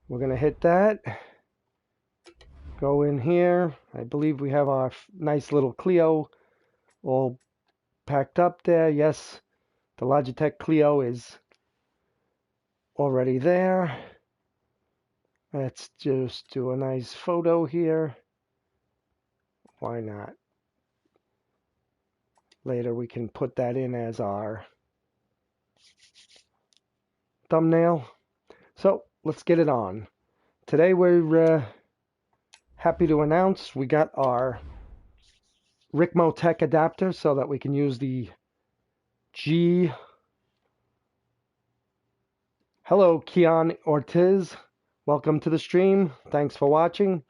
We're going to hit that. Go in here. I believe we have our nice little Clio all packed up there. Yes, the Logitech Clio is already there. Let's just do a nice photo here. Why not? Later we can put that in as our thumbnail. So let's get it on. Today we're happy to announce we got our RicmoTech adapter so that we can use the G. Hello, Keon Ortiz. Welcome to the stream. Thanks for watching.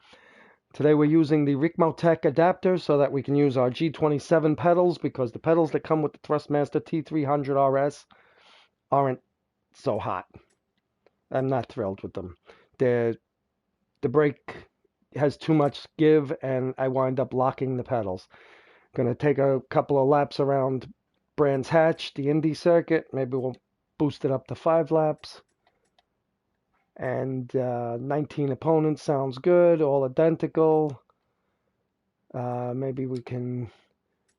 Today we're using the RicmoTech adapter so that we can use our G27 pedals, because the pedals that come with the Thrustmaster T300RS aren't so hot. I'm not thrilled with them. The brake has too much give and I wind up locking the pedals. Gonna take a couple of laps around Brands Hatch, the Indy circuit. Maybe we'll boost it up to 5 laps. And 19 opponents sounds good, all identical. Maybe we can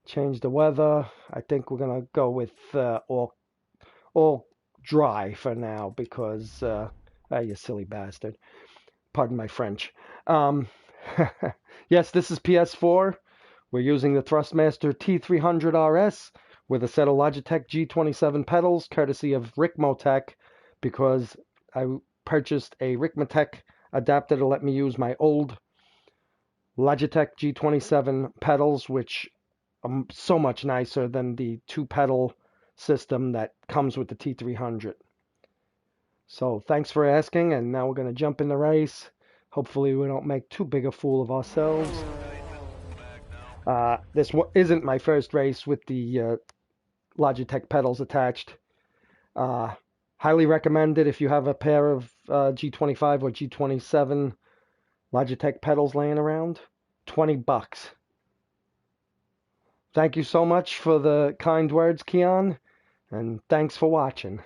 change the weather. I think we're gonna go with all dry for now because you silly bastard. Pardon my French. Yes, this is PS4. We're using the Thrustmaster T300RS with a set of Logitech G27 pedals, courtesy of RicmoTech, because I purchased a RicmoTech adapter to let me use my old Logitech G27 pedals, which are so much nicer than the 2-pedal system that comes with the T300. So thanks for asking, and now we're going to jump in the race. Hopefully we don't make too big a fool of ourselves. This isn't my first race with the Logitech pedals attached. Highly recommended if you have a pair of G25 or G27 Logitech pedals laying around. $20. Thank you so much for the kind words, Keon, and thanks for watching.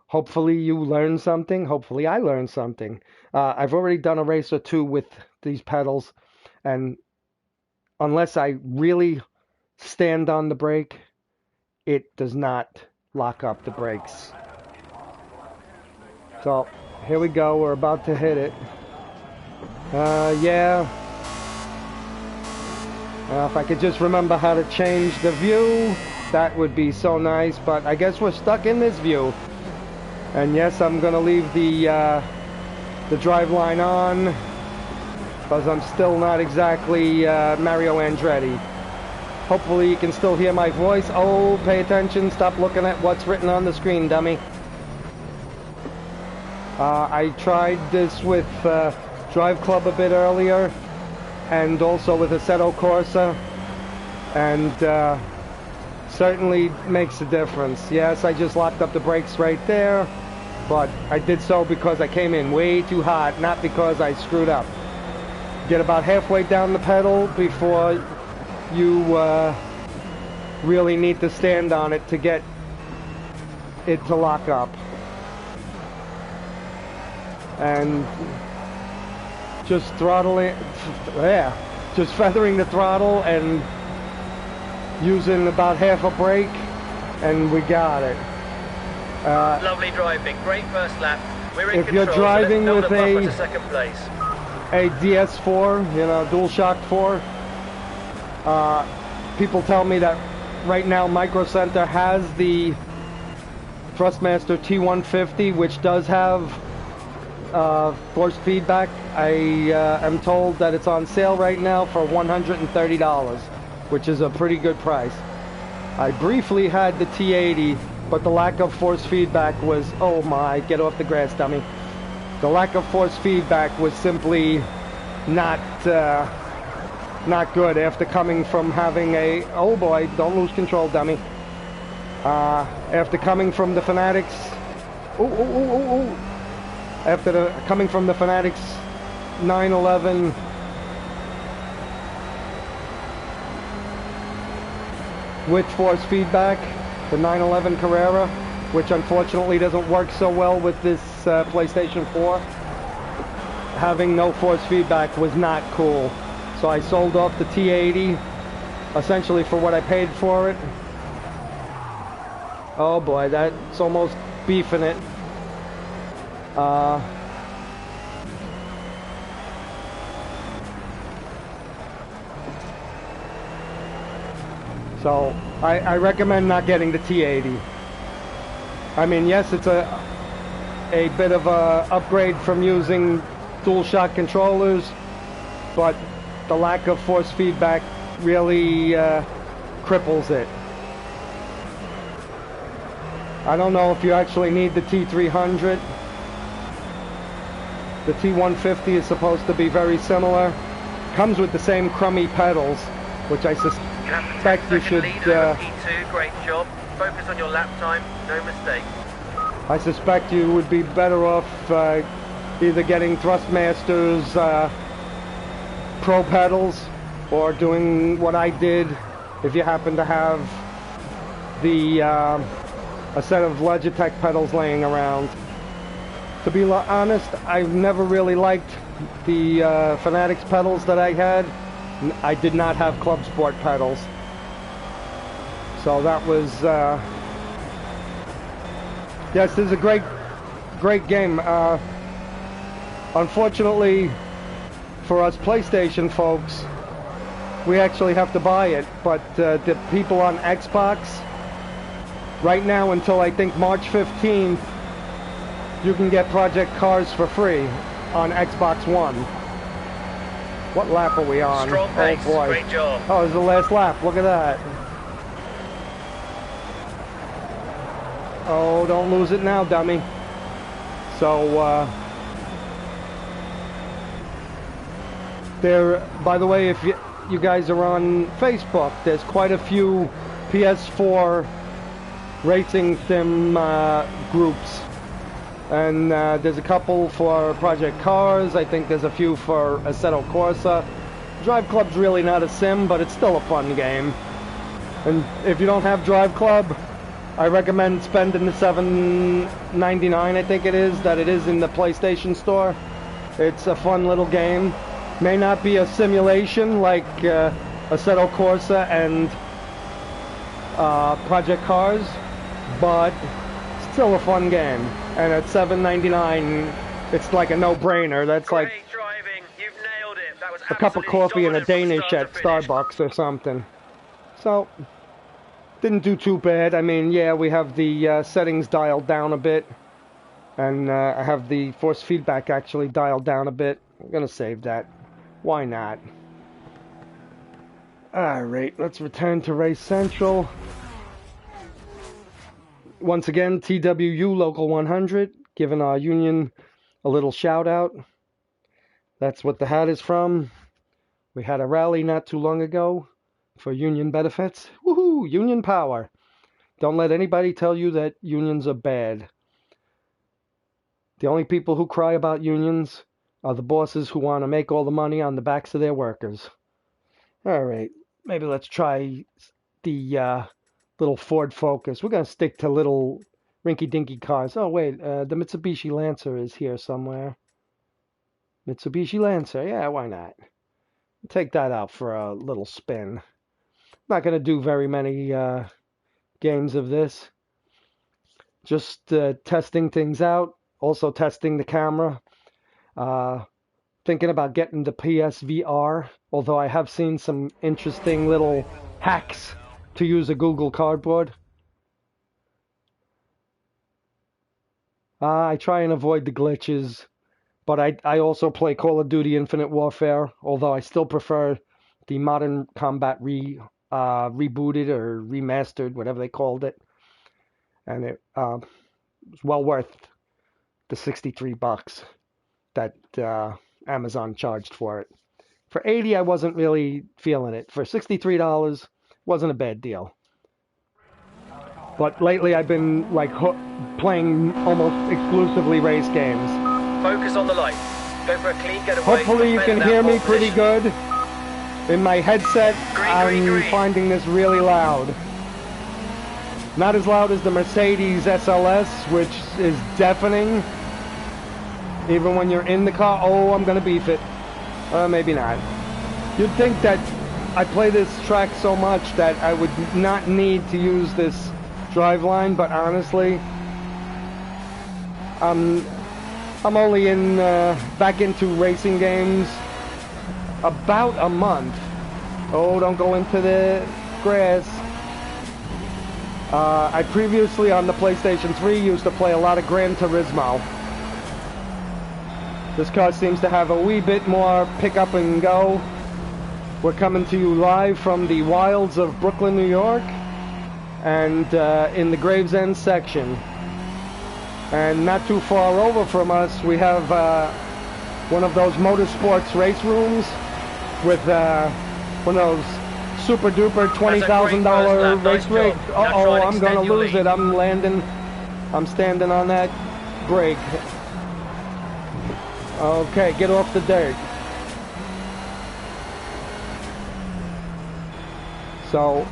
Hopefully you learned something. Hopefully I learned something. I've already done a race or two with these pedals, and unless I really stand on the brake, it does not lock up the brakes. So here we go. We're about to hit it. Yeah. If I could just remember how to change the view, that would be so nice. But I guess we're stuck in this view. And yes, I'm gonna leave the drive line on, because I'm still not exactly Mario Andretti. Hopefully you can still hear my voice. Oh, pay attention. Stop looking at what's written on the screen, dummy. I tried this with Drive Club a bit earlier, and also with Assetto Corsa, and certainly makes a difference. Yes, I just locked up the brakes right there, but I did so because I came in way too hot, not because I screwed up. Get about halfway down the pedal before you really need to stand on it to get it to lock up. And just throttling, yeah, just feathering the throttle and using about half a brake, and we got it. Lovely driving, great first lap. We're in if control, you're driving so with to second place. a DS4, you know, DualShock 4, people tell me that right now Micro Center has the Thrustmaster T150, which does have force feedback. I am told that it's on sale right now for $130, which is a pretty good price. I briefly had the T80, but the lack of force feedback was, oh my, get off the grass, dummy. The lack of force feedback was simply not good after coming from having a, oh boy, don't lose control, dummy. After coming from the Fanatics, coming from the Fanatics 911 with force feedback, the 911 Carrera, which unfortunately doesn't work so well with this PlayStation 4, having no force feedback was not cool. So I sold off the T80, essentially for what I paid for it. Oh boy, that's almost beefing it. So I recommend not getting the T80. I mean, yes, it's a bit of a upgrade from using DualShock controllers, but the lack of force feedback really cripples it. I don't know if you actually need the T300. The T150 is supposed to be very similar. Comes with the same crummy pedals, which I suspect you should... P2, great job. Focus on your lap time, no mistake. I suspect you would be better off either getting Thrustmaster's Pro pedals, or doing what I did if you happen to have the a set of Logitech pedals laying around. To be honest, I've never really liked the Fanatics pedals that I had. I did not have Club Sport pedals, so that was yes, this is a great game. Unfortunately for us PlayStation folks, we actually have to buy it, but the people on Xbox right now, until I think March 15th, you can get Project Cars for free on Xbox One. What lap are we on? Strong pace. Oh boy. Great job. Oh, it's the last lap. Look at that. Oh, don't lose it now, dummy. So, there, by the way, if you guys are on Facebook, there's quite a few PS4 racing sim groups. And there's a couple for Project Cars. I think there's a few for Assetto Corsa. Drive Club's really not a sim, but it's still a fun game. And if you don't have Drive Club, I recommend spending the $7.99, I think it is, that it is in the PlayStation Store. It's a fun little game. May not be a simulation like Assetto Corsa and Project Cars, but still a fun game. And at $7.99, it's like a no-brainer. That's like driving. You've nailed it. That was a cup of coffee and a Danish at Starbucks or something. So, didn't do too bad. I mean, yeah, we have the settings dialed down a bit. And I have the force feedback actually dialed down a bit. I'm going to save that. Why not? Alright, let's return to Race Central. Once again, TWU Local 100, giving our union a little shout out. That's what the hat is from. We had a rally not too long ago for union benefits. Woohoo! Union power. Don't let anybody tell you that unions are bad. The only people who cry about unions are the bosses who want to make all the money on the backs of their workers. Alright, maybe let's try the little Ford Focus. We're going to stick to little rinky-dinky cars. Oh, wait, the Mitsubishi Lancer is here somewhere. Mitsubishi Lancer, yeah, why not? Take that out for a little spin. Not going to do very many games of this. Just testing things out. Also testing the camera. Thinking about getting the PSVR, although I have seen some interesting little hacks to use a Google Cardboard. I try and avoid the glitches, but I also play Call of Duty Infinite Warfare, although I still prefer the Modern Combat rebooted or remastered, whatever they called it. And it was well worth the $63 that Amazon charged for it. For $80, I wasn't really feeling it. For $63, wasn't a bad deal. But lately I've been like playing almost exclusively race games. Focus on the light. Go for a clean getaway. Hopefully you can hear me pretty good. In my headset, I'm finding this really loud. Not as loud as the Mercedes SLS, which is deafening, Even when you're in the car, oh, I'm gonna beef it. Maybe not. You'd think that I play this track so much that I would not need to use this driveline, but honestly, I'm only back into racing games about a month. Oh, don't go into the grass. I previously on the PlayStation 3 used to play a lot of Gran Turismo. This car seems to have a wee bit more pick up and go. We're coming to you live from the wilds of Brooklyn, New York, and in the Gravesend section. And not too far over from us, we have one of those motorsports race rooms with one of those super duper $20,000 race rig. Uh-oh, I'm gonna lose it. I'm standing on that brake. Okay, get off the dirt. So,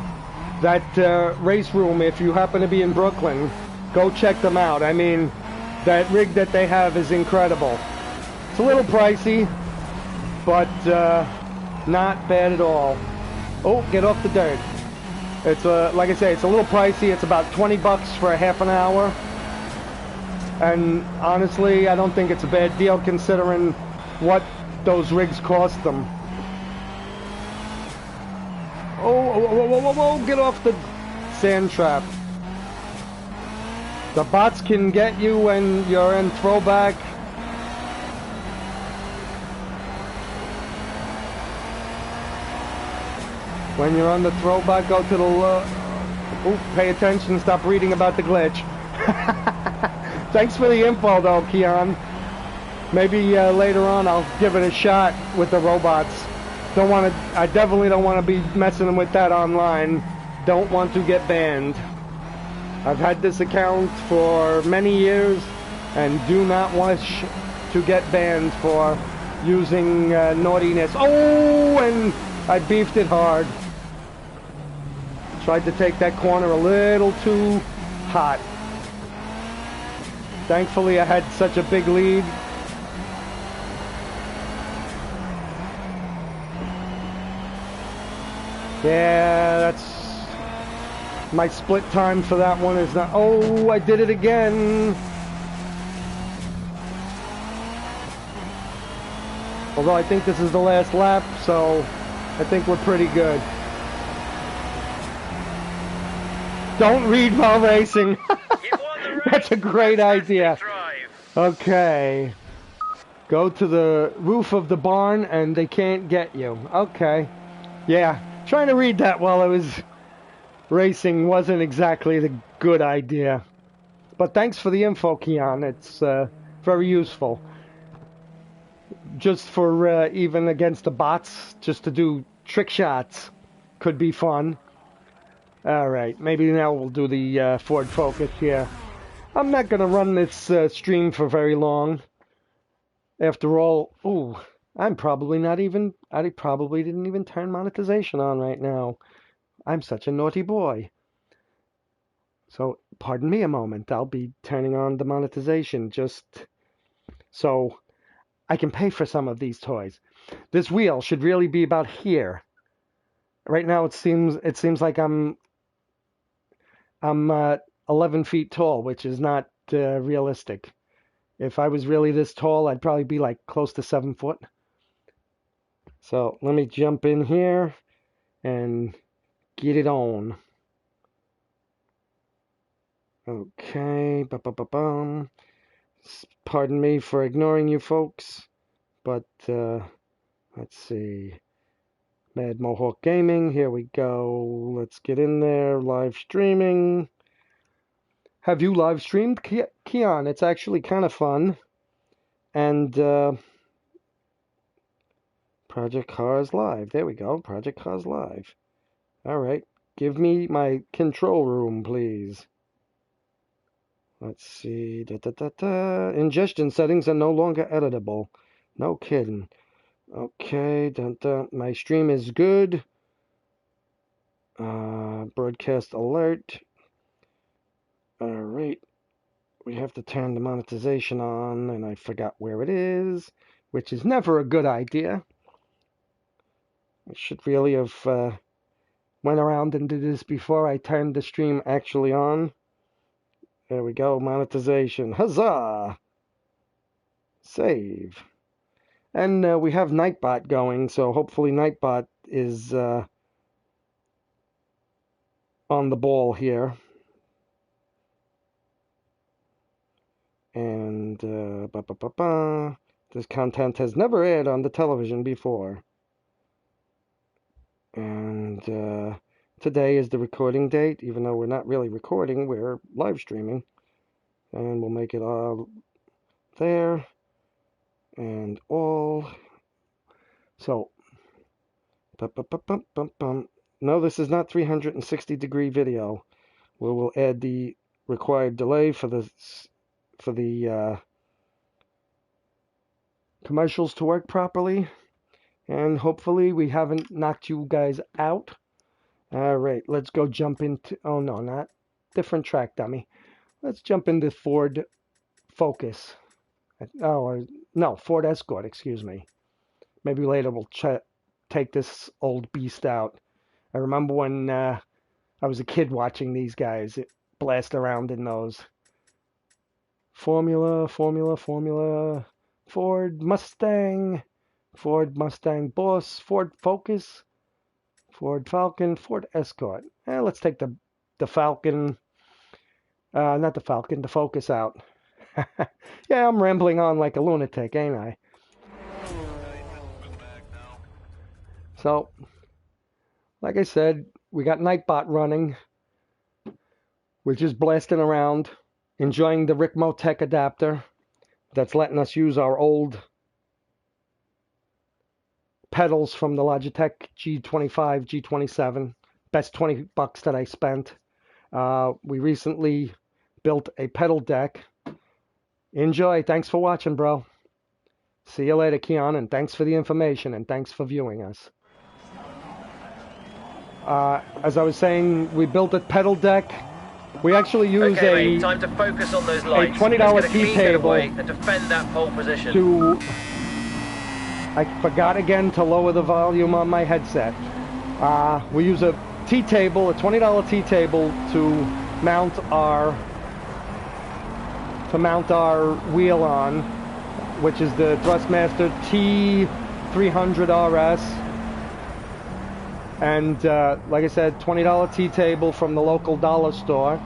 that race room, if you happen to be in Brooklyn, go check them out. I mean, that rig that they have is incredible. It's a little pricey, but not bad at all. Oh, get off the dirt. It's like I say, it's a little pricey. It's about 20 bucks for a half an hour. And honestly, I don't think it's a bad deal considering what those rigs cost them. Oh, get off the sand trap. The bots can get you when you're in throwback. When you're on the throwback, go to the pay attention, stop reading about the glitch. Thanks for the info though, Keon. Maybe later on I'll give it a shot with the robots. I definitely don't want to be messing with that online. Don't want to get banned. I've had this account for many years and do not wish to get banned for using naughtiness. Oh, and I beefed it hard. Tried to take that corner a little too hot. Thankfully, I had such a big lead. Yeah, that's my split time for that one is not. Oh, I did it again. Although I think this is the last lap, so I think we're pretty good. Don't read while racing. That's a great idea. Okay. Go to the roof of the barn and they can't get you. Okay. Yeah. Trying to read that while I was racing wasn't exactly the good idea. But thanks for the info, Keon. It's very useful. Just for even against the bots, just to do trick shots could be fun. Alright, maybe now we'll do the Ford Focus here. I'm not going to run this stream for very long. After all, ooh, I probably didn't even turn monetization on right now. I'm such a naughty boy. So, pardon me a moment. I'll be turning on the monetization just so I can pay for some of these toys. This wheel should really be about here. Right now it seems like I'm 11 feet tall, which is not realistic. If I was really this tall, I'd probably be like close to 7 foot. So let me jump in here and get it on. Okay, pardon me for ignoring you folks, but let's see. Mad Mohawk Gaming, here we go. Let's get in there. Live streaming. Have you live streamed, Keon? It's actually kind of fun. And Project Cars Live. There we go. Project Cars Live. All right. Give me my control room, please. Let's see. Ingestion settings are no longer editable. No kidding. Okay. My stream is good. Broadcast alert. All right. we have to turn the monetization on, and I forgot where it is, which is never a good idea. I should really have went around and did this before I turned the stream actually on. There we go, monetization. Huzzah! Save. And we have Nightbot going, so hopefully Nightbot is on the ball here. And this content has never aired on the television before. And today is the recording date, even though we're not really recording, we're live streaming. And we'll make it all there and all. So, no, this is not 360-degree video. We will add the required delay for the commercials to work properly, and hopefully we haven't knocked you guys out. All right, let's go jump into, oh no, not different track, dummy. Let's jump into Ford Focus. Oh, no, Ford Escort, excuse me. Maybe later we'll take this old beast out. I remember when I was a kid watching these guys blast around in those. Formula, Ford Mustang, Boss, Ford Focus, Ford Falcon, Ford Escort. Let's take the Falcon, not the Falcon, the Focus out. Yeah, I'm rambling on like a lunatic, ain't I? So, like I said, we got Nightbot running. We're just blasting around, enjoying the RicmoTech adapter that's letting us use our old pedals from the Logitech G25, G27. Best $20 that I spent. We recently built a pedal deck. Enjoy. Thanks for watching, bro. See you later, Keon, and thanks for the information, and thanks for viewing us. As I was saying, we built a pedal deck. We actually use time to focus on those lights. a $20 tea table and defend that pole position. I forgot again to lower the volume on my headset. We use a tea table, a $20 tea table, to mount our wheel on, which is the Thrustmaster T300RS. And like I said, $20 tea table from the local dollar store,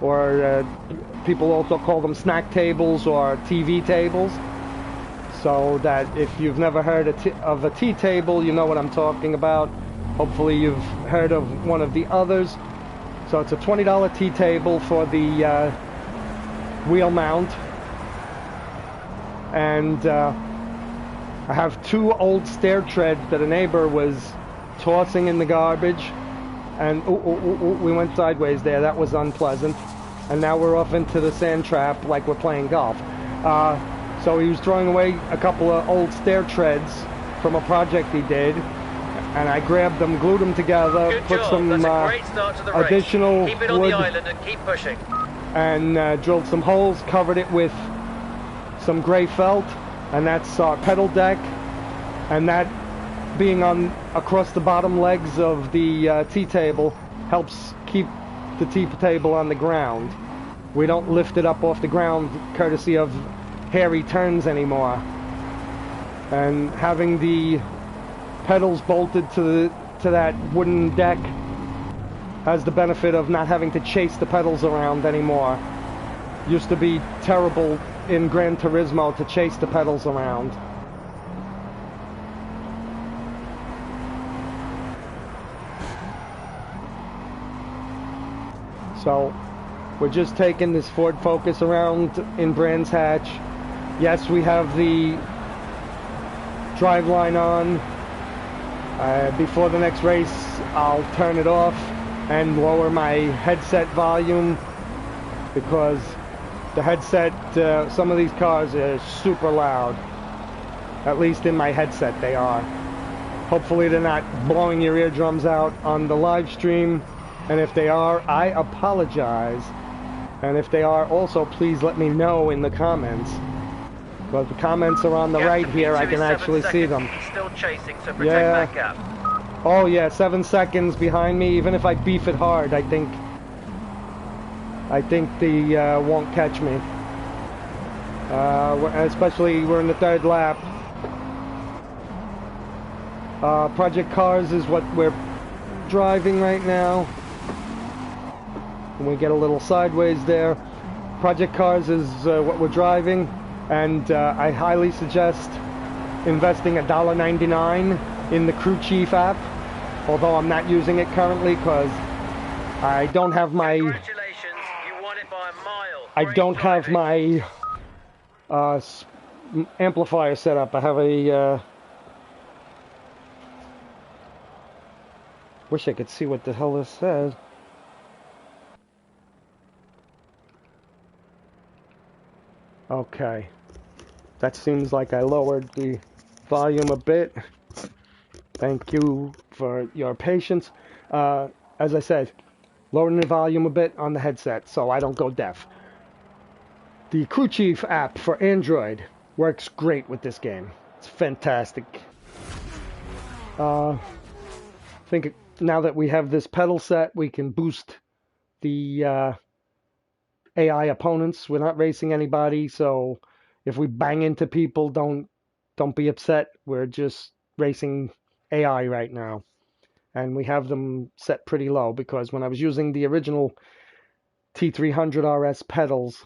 or people also call them snack tables or TV tables. So that if you've never heard of a tea table, you know what I'm talking about. Hopefully you've heard of one of the others. So it's a $20 tea table for the wheel mount. And I have two old stair treads that a neighbor was tossing in the garbage, and we went sideways there. That was unpleasant. And now we're off into the sand trap like we're playing golf. So he was throwing away a couple of old stair treads from a project he did, and I grabbed them, glued them together, put some additional keep it on wood the island and keep pushing, and drilled some holes, covered it with some gray felt, and that's our pedal deck. And that being on across the bottom legs of the tea table helps keep the tea table on the ground. We don't lift it up off the ground courtesy of hairy turns anymore. And having the pedals bolted to that wooden deck has the benefit of not having to chase the pedals around anymore. Used to be terrible in Gran Turismo to chase the pedals around. So we're just taking this Ford Focus around in Brands Hatch. Yes, we have the driveline on. Before the next race, I'll turn it off and lower my headset volume, because the headset, some of these cars are super loud. At least in my headset they are. Hopefully they're not blowing your eardrums out on the live stream. And if they are, I apologize. And if they are, also please let me know in the comments. Because the comments are on the right here, I can actually see them. He's still chasing, so protect that gap. Oh yeah, 7 seconds behind me. Even if I beef it hard, I think the won't catch me. Especially we're in the 3rd lap. Project Cars is what we're driving right now. And we get a little sideways there. Project Cars is what we're driving, and I highly suggest investing $1.99 in the Crew Chief app, although I'm not using it currently because I don't have my... Congratulations, you won it by a mile. I don't have my amplifier set up. I have a... wish I could see what the hell this says. Okay. That seems like I lowered the volume a bit. Thank you for your patience. As I said, lowering the volume a bit on the headset so I don't go deaf. The Crew Chief app for Android works great with this game. It's fantastic. I think now that we have this pedal set, we can boost the AI opponents. We're not racing anybody, so if we bang into people, don't be upset. We're just racing AI right now. And we have them set pretty low because when I was using the original T300RS pedals,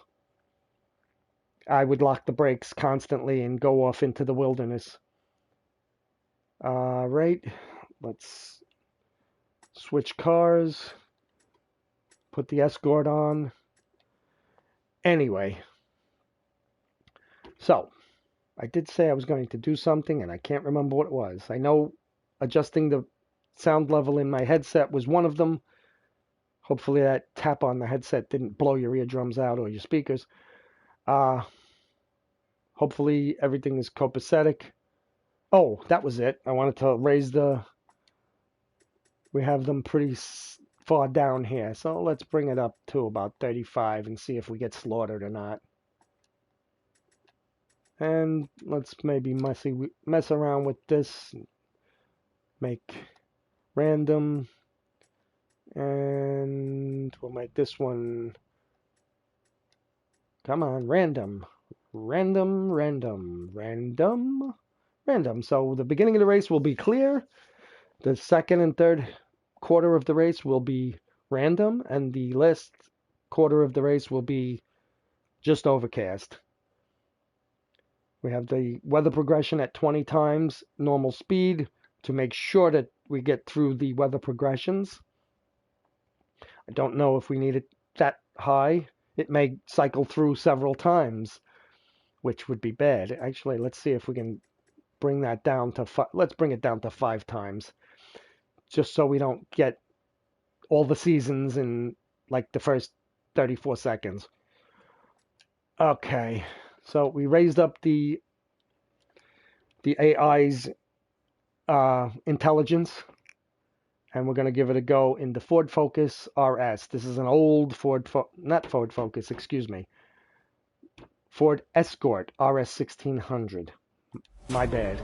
I would lock the brakes constantly and go off into the wilderness. Right, let's switch cars, put the Escort on. Anyway, so I did say I was going to do something and I can't remember what it was. I know adjusting the sound level in my headset was one of them. Hopefully that tap on the headset didn't blow your eardrums out or your speakers. Hopefully everything is copacetic. Oh, that was it. I wanted to raise the... We have them pretty far down here, so let's bring it up to about 35 and see if we get slaughtered or not. And let's maybe mess around with this. Make random. And we'll make this one... Come on, random. Random, random, random, random. So the beginning of the race will be clear. The second and third quarter of the race will be random. And the last quarter of the race will be just overcast. We have the weather progression at 20 times normal speed to make sure that we get through the weather progressions. I don't know if we need it that high. It may cycle through several times, which would be bad. Actually, let's see if we can bring that down to let's bring it down to 5 times, just so we don't get all the seasons in like the first 34 seconds. Okay, so we raised up the AI's intelligence, and we're going to give it a go in the Ford Focus RS. This is an old Ford Escort RS 1600. My bad.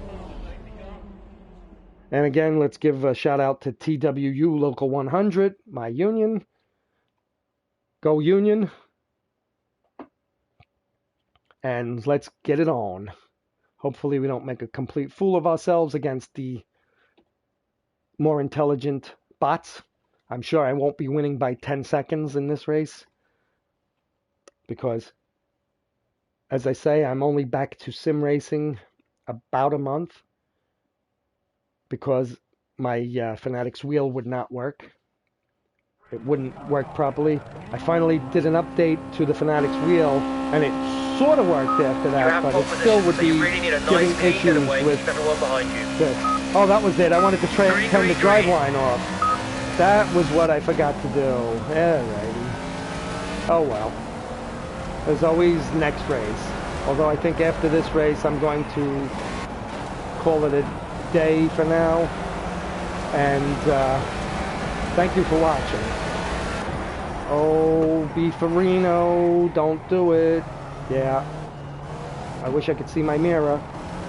And again, let's give a shout out to TWU Local 100, my union. Go Union. And let's get it on. Hopefully we don't make a complete fool of ourselves against the more intelligent bots. I'm sure I won't be winning by 10 seconds in this race, because, as I say, I'm only back to sim racing about a month because my Fanatics wheel would not work. It wouldn't work properly. I finally did an update to the Fanatics wheel, and it sort of worked after that, but it still would be giving issues with this. Oh, that was it. I wanted to turn the driveline off. That was what I forgot to do. Alrighty. Oh well. There's always next race. Although I think after this race I'm going to call it a day for now. And thank you for watching. Oh, Beefarino, don't do it. Yeah. I wish I could see my mirror.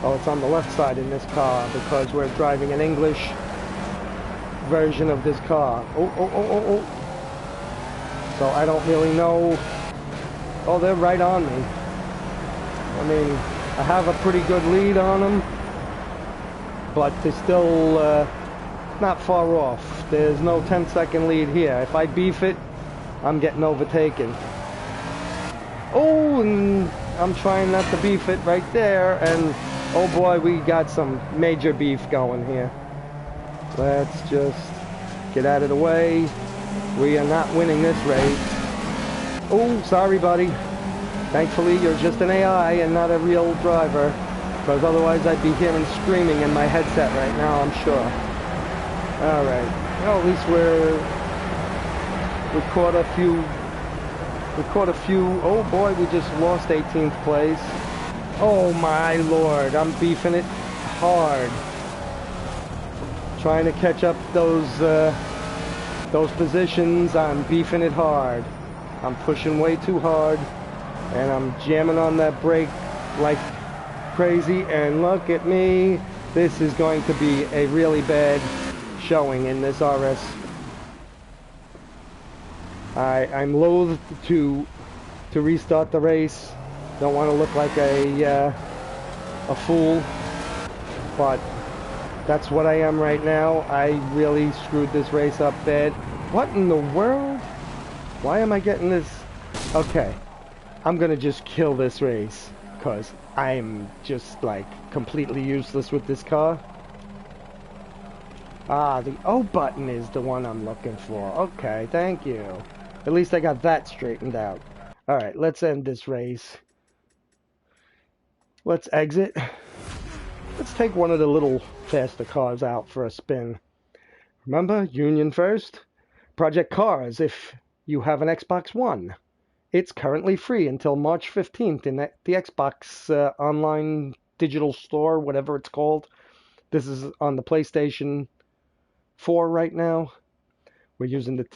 Oh, it's on the left side in this car because we're driving an English version of this car. Oh. So I don't really know. Oh, they're right on me. I mean, I have a pretty good lead on them, but they're still not far off. There's no 10-second lead here. If I beef it, I'm getting overtaken. Oh, and I'm trying not to beef it right there, and oh boy, we got some major beef going here. Let's just get out of the way. We are not winning this race. Oh, sorry, buddy. Thankfully, you're just an AI and not a real driver, because otherwise I'd be hearing screaming in my headset right now, I'm sure. Alright. Well, at least we caught a few. Oh boy, we just lost 18th place. Oh my lord, I'm beefing it hard. Trying to catch up those positions. I'm beefing it hard. I'm pushing way too hard, and I'm jamming on that brake like crazy, and look at me. This is going to be a really bad showing in this RS. I'm loath to restart the race. Don't want to look like a fool, but that's what I am right now. I really screwed this race up bad. What in the world? Why am I getting this? Okay, I'm gonna just kill this race because I'm just like completely useless with this car. Ah, the O button is the one I'm looking for. Okay, thank you. At least I got that straightened out. Alright, let's end this race. Let's exit. Let's take one of the little faster cars out for a spin. Remember, Union first? Project Cars, if you have an Xbox One. It's currently free until March 15th in the Xbox online digital store, whatever it's called. This is on the PlayStation 4 right now. We're using the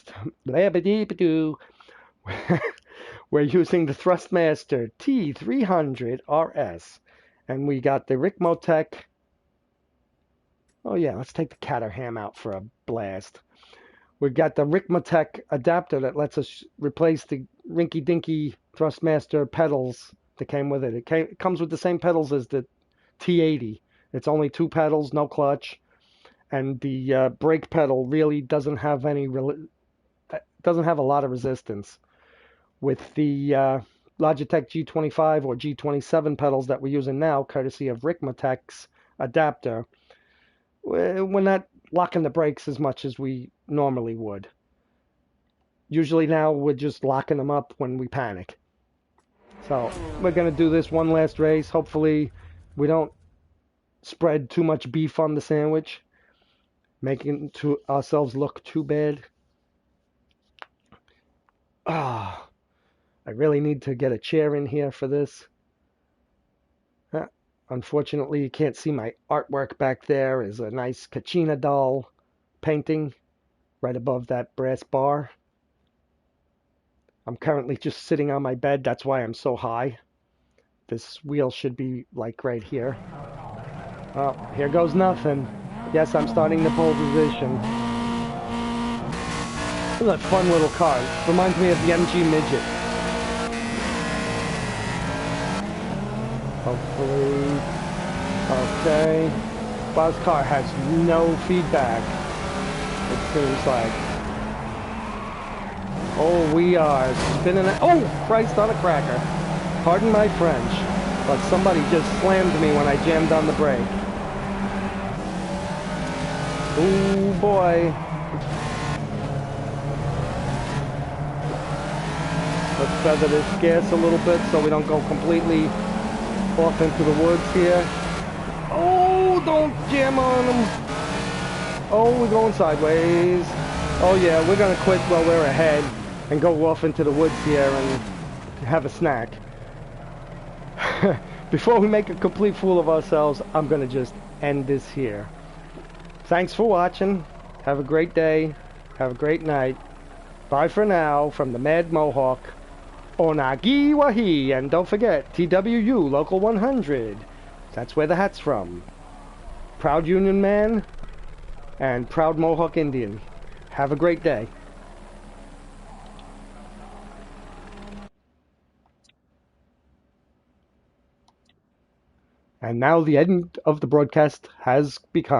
we're using the Thrustmaster T300RS, and we got the RicmoTech. Oh yeah, let's take the Caterham out for a blast. We got the RicmoTech adapter that lets us replace the rinky-dinky Thrustmaster pedals that came with it. It comes with the same pedals as the T80. It's only 2 pedals, no clutch, and the brake pedal really doesn't have a lot of resistance. With the Logitech G25 or G27 pedals that we're using now, courtesy of RicmoTech's adapter, we're not locking the brakes as much as we normally would. Usually now we're just locking them up when we panic. So we're going to do this one last race. Hopefully we don't spread too much beef on the sandwich, making ourselves look too bad. Ah, I really need to get a chair in here for this. Unfortunately, you can't see my artwork back there. Is a nice Kachina doll painting right above that brass bar. I'm currently just sitting on my bed. That's why I'm so high. This wheel should be like right here. Oh, here goes nothing. Yes, I'm starting the pole position. Look at that fun little car. It reminds me of the MG Midget. Hopefully. Okay. Buzz car has no feedback, it seems like. Oh, we are spinning it. Oh, Christ on a cracker. Pardon my French, but somebody just slammed me when I jammed on the brake. Oh boy. Let's feather this gas a little bit so we don't go completely off into the woods here. Oh, don't jam on them. Oh, we're going sideways. Oh yeah, we're gonna quit while we're ahead and go off into the woods here and have a snack. Before we make a complete fool of ourselves, I'm gonna just end this here. Thanks for watching. Have a great day. Have a great night. Bye for now from the Mad Mohawk. Onagi Wahi, and don't forget, TWU Local 100. That's where the hat's from. Proud Union Man and proud Mohawk Indian. Have a great day. And now the end of the broadcast has begun.